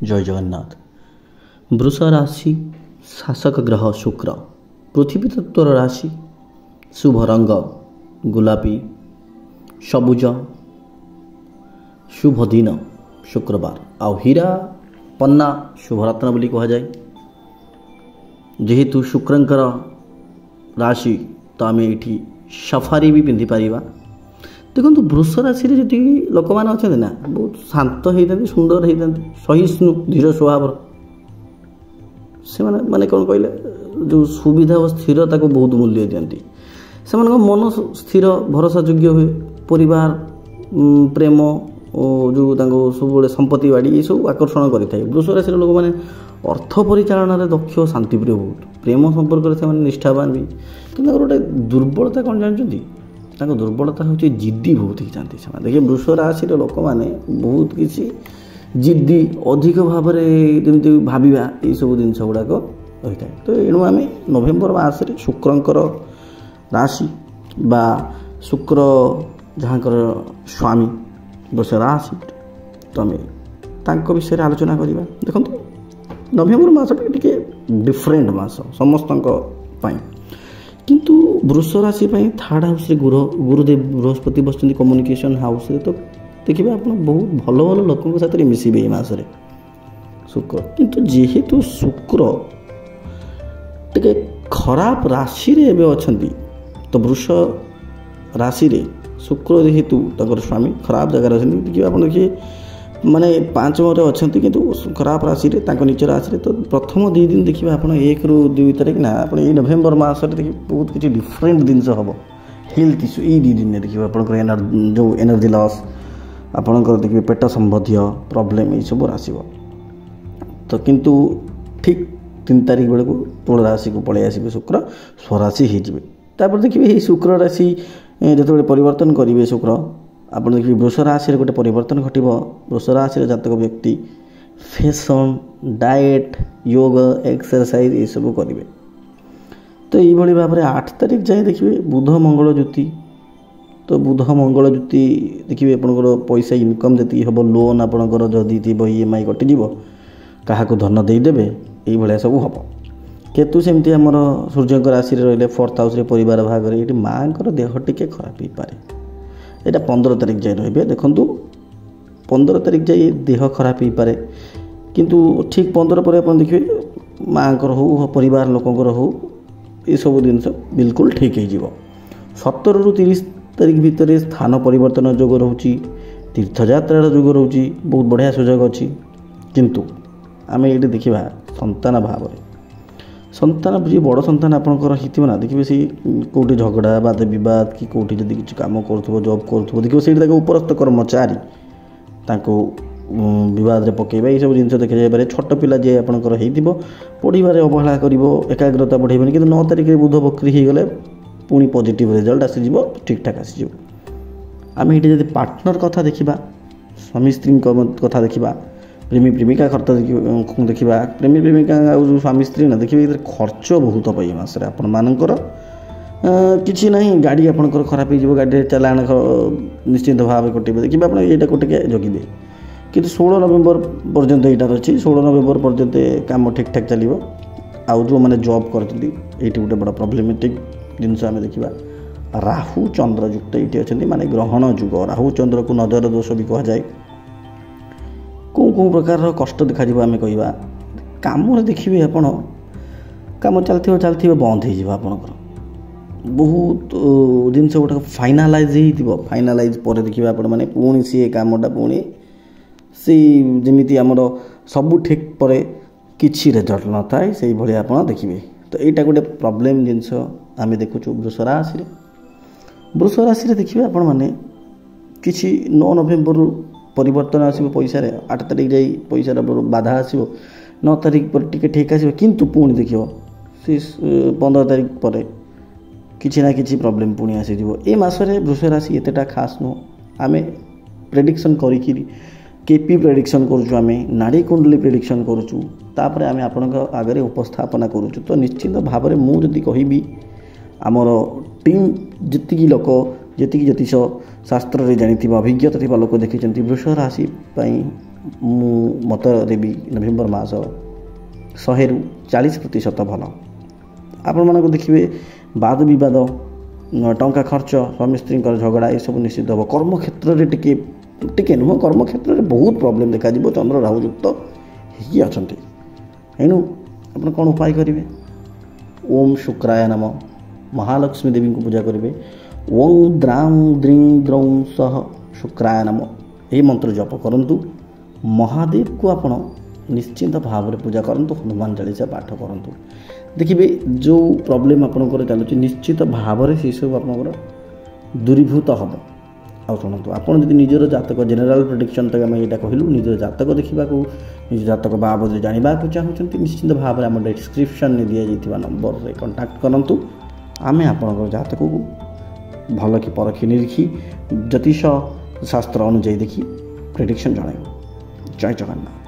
जय जगन्नाथ। वृष राशि शासक ग्रह शुक्र, पृथ्वी तत्वर राशि, शुभ रंग गुलाबी सबुज, शुभ दिन शुक्रवार। आउ हीरा पन्ना शुभ रत्न बोली कह जाए। जेहेतु शुक्रंकर राशि तो आम ये सफारी भी पिंधि पारिबा। देखो वृष राशि जी लोक मैंने अच्छा ना बहुत शांत होता सुंदर होता सहिष्णु धीर स्वभाव से माने कौन कहले जो सुविधा और स्थिरता को बहुत मूल्य दिखती से मन स्थिर भरोसा योग्य हुए परिवार प्रेम जो सब संपत्ति बाड़ी ये सब आकर्षण करें। वृष राशि लोक मैंने अर्थ परिचालन दक्ष शांतिप्रिय बहुत प्रेम संपर्क से निष्ठावान भी कि गोटे दुर्बलता कौन जानते दुर्बलता हूँ जिद्दी बहुत ही जाती है। देखिए वृष राशि लोक मैंने बहुत किसी जिद्दी अधिक भाव में जमी भाविया ये सब जिन गुड़ाक रही है। तो एणु आम नवेम्बर मासरे शुक्रंकर राशि बा शुक्र जहाँ स्वामी वृष राशि तो आम विषय आलोचना करवा। देखो नवेम्बर मासटा टी डिफरेंट मास समस्त किंतु वृष राशि थर्ड हाउस रे गुरुदेव बृहस्पति बस कम्युनिकेशन हाउस रे तो देखिए आप बहुत भल भल लोकों साथ मिसबे मसरे शुक्र। किंतु जेहेतु शुक्र टे खराब राशि रे अच्छा तो वृष राशि रे शुक्र जेहेतु स्वामी खराब जगह अच्छा देखिए आप देखिए माने 5 अच्छा किंतु खराब राशि रे निज राशि तो प्रथम 2 दिन देखिए आप 1 ରୁ 2 तारीख ना आप नवेम्बर मासरे देखिए बहुत किसी डिफरेंट जिनस हम हेल्थ इश्यू ये 2 दिन देखिए आप जो एनर्जी लॉस आपणकर देखिए पेट संबंधी प्रॉब्लम ये सब आसो। तो किंतु ठीक 3 तारीख बेलू तुला राशि को पलि आसवे शुक्र स्वराशि होपर देखिए ये शुक्र राशि जो परिवर्तन करेंगे शुक्र आप देखिए वृष राशि गोटे परिवर्तन घट वृष राशि जातक व्यक्ति फैशन डाएट योग एक्सरसाइज ये सब करेंगे। तो ये भाव में 8 तारीख जाए देखिए बुध मंगल ज्योति तो बुध मंगल ज्योति देखिए आपंकर पैसा इनकम जी हम लोन आपंकर जदि थी EMI कटिज क्या धन देदेवे ये सब हम। केतु सेमती आमर सूर्य राशि रही 4th हाउस परिवार भाग ये माँ देह टी खराब हो पाए। यहाँ 15 तारीख जाए रे देखूँ 15 तारीख जाए देह खराब हो पाए किंतु ठीक 15 पर आप देखिए माँ हो परिवार लोकंर हो ये सब जिन बिल्कुल ठीक हो। 17 ରୁ 30 तारीख भितर स्थान परिवर्तन योग रोचे तीर्थयात्रार योग रोचे बहुत बढ़िया सुजोग अच्छी। किंतु आम ये देखा संतान भाव संतान जी बड़ संतान आपंकर होना देखिए सी कौटी झगड़ा बाद बद कि कौटी जब किसी कम कर जॉब कर देखिए से उपरस्थ कर्मचारी बद पकेबा ये सब जिन देखा जाए। छोट पिला जी आपंकर पढ़ार अवहेला कर एकाग्रता बढ़ेबनी कि 9 तारीख बुध बकरी होगले पुणी पॉजिटिव रिजल्ट आसीज ठीक ठाक आसीज। आम ये पार्टनर कथा देखा स्वामी स्त्री कथा देखा प्रेमी प्रेमिका खर्च देखा प्रेमी प्रेमिका जो स्वामी स्त्री ना देखिए खर्च बहुत पे मसरे आपण मानकर किसी ना गाड़ी आपंकर खराब हो गाड़ी चलाण निश्चिंत भाव कटे देखिए आप यहाँ टे जगिए कि 16 नवेम्बर पर्यंत यहाँ अच्छी 16 नवेम्बर पर्यंत कम ठीक ठाक चलो। आउ जो मैंने जॉब करते ये गोटे बड़ा प्रोब्लेमेटिक जिनस आम देखा राहु चंद्र युक्त ये अच्छा माने ग्रहण जुग राहु चंद्र को नजर दोष भी कह जाए। कौ प्रकार कष्ट देखा आम कहवा कम देखिए आप कम चलती बंद होकर बहुत जिनस गोटे फाइनालाइज फाइनालाइज पर देखिए आप पुणी सी कमटा पुणी सी जमी आमर सबू ठीक पर किसी रिजल्ट न थाए से भाई आप देखिए। तो यहाँ गोटे प्रॉब्लम जिनस आम देखु वृष राशि देखिए आपण मैंने किसी 9 नवेम्बर परिवर्तन आसो पैसा 8 तारीख जाए पैसा बाधा आसो 9 तारीख पर टी ठीक आसो किंतु पुणी देखिए सी 15 तारीख पर किसी ना कि प्रॉब्लम पुणी आसीज। ए मसरे वृष राशि एतेटा खास नुह आम प्रेडिक्शन करी केपी प्रेडिक्शन करुचु आम नाड़ी कुंडली प्रेडिक्शन करुचु तापर आम आपण आगे उपस्थापना करुचु। तो निश्चित भाव में मुझे कहि आमर टीम जी लोक जी ज्योतिष शास्त्र रे जानी अभिज्ञता लोक देखी वृष राशि ମୁଁ ମତ ଦେବି ନଭେମ୍ବର ମାସ 100ରୁ 40% ଭଲ। ଆପଣମାନଙ୍କୁ ଦେଖିବେ ବାଦ ବିବାଦ, ଟଙ୍କା ଖର୍ଚ୍ଚ, ସ୍ୱାମୀ ସ୍ତ୍ରୀଙ୍କର ଝଗଡ଼ା ଏସବୁ ନିଶ୍ଚିତ ହେବ। କର୍ମକ୍ଷେତ୍ରରେ ଟିକେ ନୁହଁ, କର୍ମକ୍ଷେତ୍ରରେ ବହୁତ ପ୍ରୋବ୍ଲେମ୍ ଦେଖାଯିବ। ଚନ୍ଦ୍ର ରାହୁ ଯୁକ୍ତ ହେଇକି ଅଛନ୍ତି। ଏଣୁ ଆପଣ କ'ଣ ଉପାୟ କରିବେ? ଓମ୍ ଶୁକ୍ରାୟ ନମ, ମହାଲକ୍ଷ୍ମୀ ଦେବୀଙ୍କୁ ପୂଜା କରିବେ। ଓଂ ଦ୍ରାଂ ଦ୍ରିଂ ଦ୍ରୌଂ ସହ ଶୁକ୍ରାୟ ନମ, ଏହି ମନ୍ତ୍ର ଜପ କରନ୍ତୁ। ମହାଦେବକୁ ଆପଣ ନିଶ୍ଚିନ୍ତ ଭାବରେ ପୂଜା କରନ୍ତୁ। ହନୁମାନ ଚାଳିଶା ପାଠ କରନ୍ତୁ। ଦେଖିବେ ଯେଉଁ ପ୍ରୋବ୍ଲେମ୍ ଆପଣଙ୍କର ଚାଲୁଛି ନିଶ୍ଚିତ ଭାବରେ ସେସବୁ ଆପଣଙ୍କର ଦୂରୀଭୂତ ହେବ। ଆଉ ଶୁଣନ୍ତୁ, ଆପଣ ଯଦି ନିଜର ଜାତକ ଜେନେରାଲ୍ ପ୍ରେଡିକ୍ସନ୍ ତ ଆମେ ଏଇଟା କହିଲୁ, ନିଜର ଜାତକ ଦେଖିବାକୁ, ନିଜ ଜାତକ ବାବଦରେ ଜାଣିବାକୁ ଚାହୁଁଛନ୍ତି, ନିଶ୍ଚିନ୍ତ ଭାବରେ ଆମ ଡେସ୍କ୍ରିପ୍ସନ୍ରେ ଦିଆଯାଇଥିବା ନମ୍ବରରେ କଣ୍ଟାକ୍ଟ କରନ୍ତୁ। ଆମେ ଆପଣଙ୍କର ଜାତକକୁ ଭଲକି ପରଖି ନିରୀଖି ଜ୍ୟୋତିଷ ଶାସ୍ତ୍ର ଅନୁଯାୟୀ ଦେଖି ପ୍ରେଡିକ୍ସନ୍ ଜଣାଇବୁ। ଜୟ ଜଗନ୍ନାଥ।